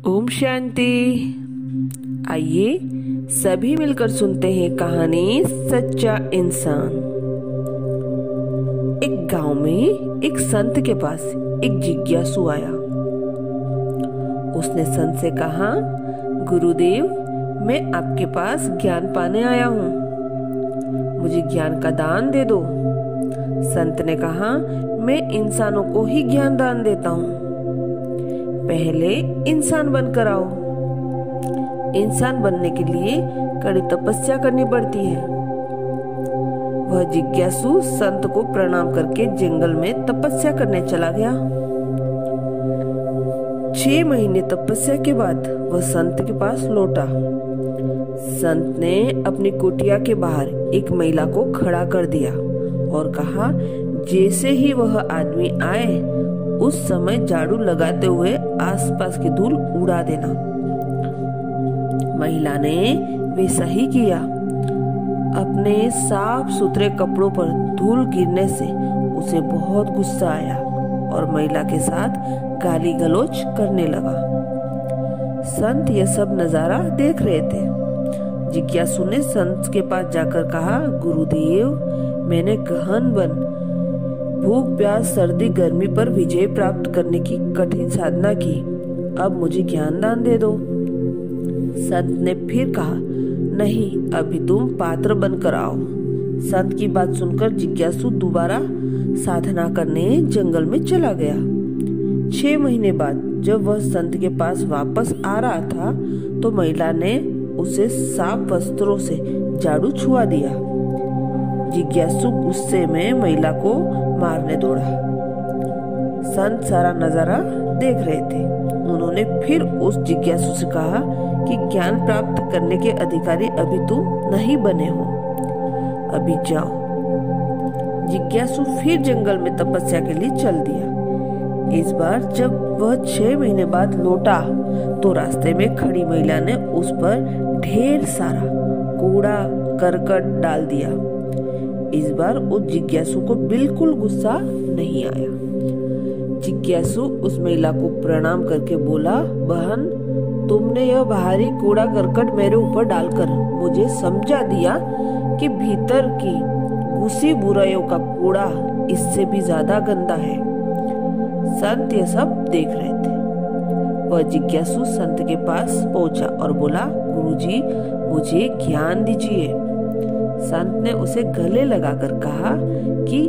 ओम शांति। आइए सभी मिलकर सुनते हैं कहानी सच्चा इंसान। एक गांव में एक संत के पास एक जिज्ञासु आया। उसने संत से कहा, गुरुदेव, मैं आपके पास ज्ञान पाने आया हूँ, मुझे ज्ञान का दान दे दो। संत ने कहा, मैं इंसानों को ही ज्ञान दान देता हूँ, पहले इंसान बनकर आओ। इंसान बनने के लिए कड़ी तपस्या करनी पड़ती है। वह जिज्ञासु संत को प्रणाम करके जंगल में तपस्या करने चला गया। 6 महीने तपस्या के बाद वह संत के पास लौटा। संत ने अपनी कुटिया के बाहर एक महिला को खड़ा कर दिया और कहा, जैसे ही वह आदमी आए उस समय झाड़ू लगाते हुए आसपास की धूल उड़ा देना। महिला ने वैसा ही किया। अपने साफ सुथरे कपड़ों पर धूल गिरने से उसे बहुत गुस्सा आया और महिला के साथ गाली गलौज करने लगा। संत यह सब नजारा देख रहे थे। जिज्ञासु ने संत के पास जाकर कहा, गुरुदेव, मैंने गहन वन, भूख प्यास सर्दी गर्मी पर विजय प्राप्त करने की कठिन साधना की, अब मुझे ज्ञान दान दे दो। संत ने फिर कहा, नहीं, अभी तुम पात्र बनकर आओ। संत की बात सुनकर जिज्ञासु दोबारा साधना करने जंगल में चला गया। 6 महीने बाद जब वह संत के पास वापस आ रहा था तो महिला ने उसे साफ वस्त्रों से झाड़ू छुआ दिया। जिज्ञासु गुस्से में महिला को मारने दौड़ा। संत सारा नजारा देख रहे थे। उन्होंने फिर उस जिज्ञासु से कहा कि ज्ञान प्राप्त करने के अधिकारी अभी तुम नहीं बने हो, अभी जाओ। जिज्ञासु फिर जंगल में तपस्या के लिए चल दिया। इस बार जब वह 6 महीने बाद लौटा तो रास्ते में खड़ी महिला ने उस पर ढेर सारा कूड़ा करकट डाल दिया। इस बार उस जिज्ञासु को बिल्कुल गुस्सा नहीं आया। जिज्ञासु उस महिला को प्रणाम करके बोला, बहन, तुमने यह भारी कूड़ा करकट मेरे ऊपर डालकर मुझे समझा दिया कि भीतर की घुसी बुराइयों का कूड़ा इससे भी ज्यादा गंदा है। संत ये सब देख रहे थे। वह जिज्ञासु संत के पास पहुंचा और बोला, गुरुजी, मुझे ज्ञान दीजिए। संत ने उसे गले लगाकर कहा कि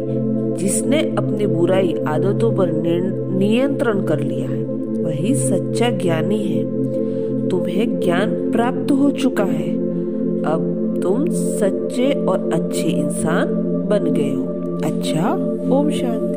जिसने अपनी बुराई आदतों पर नियंत्रण कर लिया है वही सच्चा ज्ञानी है। तुम्हें ज्ञान प्राप्त हो चुका है, अब तुम सच्चे और अच्छे इंसान बन गए हो। अच्छा, ओम शांति।